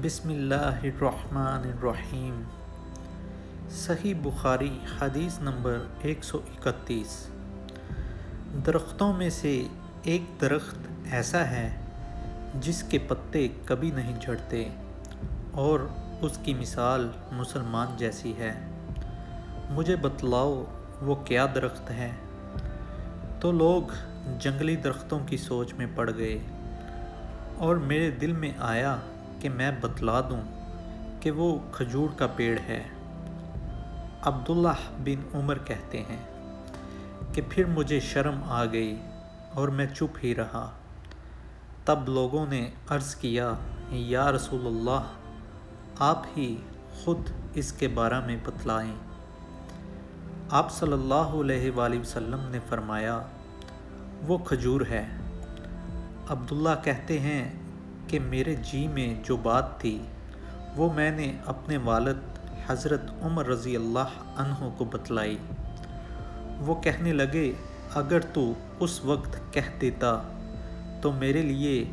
بسم اللہ الرحمن الرحیم۔ صحیح بخاری حدیث نمبر 131۔ درختوں میں سے ایک درخت ایسا ہے جس کے پتے کبھی نہیں جھڑتے اور اس کی مثال مسلمان جیسی ہے۔ مجھے بتلاؤ وہ کیا درخت ہے؟ تو لوگ جنگلی درختوں کی سوچ میں پڑ گئے اور میرے دل میں آیا کہ میں بتلا دوں کہ وہ کھجور کا پیڑ ہے۔ عبداللہ بن عمر کہتے ہیں کہ پھر مجھے شرم آ گئی اور میں چپ ہی رہا۔ تب لوگوں نے عرض کیا، یا رسول اللہ، آپ ہی خود اس کے بارے میں بتلائیں۔ آپ صلی اللہ علیہ وآلہ وسلم نے فرمایا، وہ کھجور ہے۔ عبداللہ کہتے ہیں کہ میرے جی میں جو بات تھی وہ میں نے اپنے والد حضرت عمر رضی اللہ عنہ کو بتلائی۔ وہ کہنے لگے، اگر تو اس وقت کہہ دیتا تو میرے لیے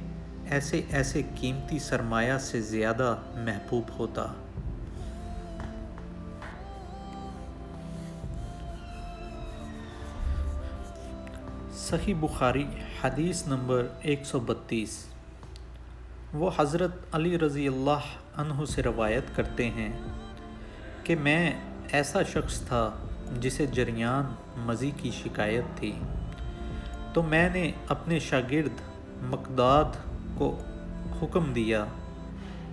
ایسے قیمتی سرمایہ سے زیادہ محبوب ہوتا۔ صحیح بخاری حدیث نمبر 132۔ وہ حضرت علی رضی اللہ عنہ سے روایت کرتے ہیں کہ میں ایسا شخص تھا جسے جریان مزی کی شکایت تھی، تو میں نے اپنے شاگرد مقداد کو حکم دیا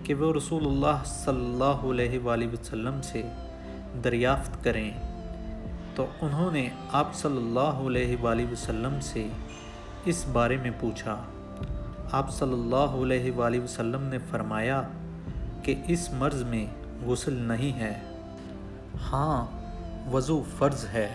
کہ وہ رسول اللہ صلی اللہ علیہ وآلہ وسلم سے دریافت کریں، تو انہوں نے آپ صلی اللہ علیہ وآلہ وسلم سے اس بارے میں پوچھا۔ آپ صلی اللہ علیہ وآلہ وسلم نے فرمایا کہ اس مرض میں غسل نہیں ہے، ہاں وضو فرض ہے۔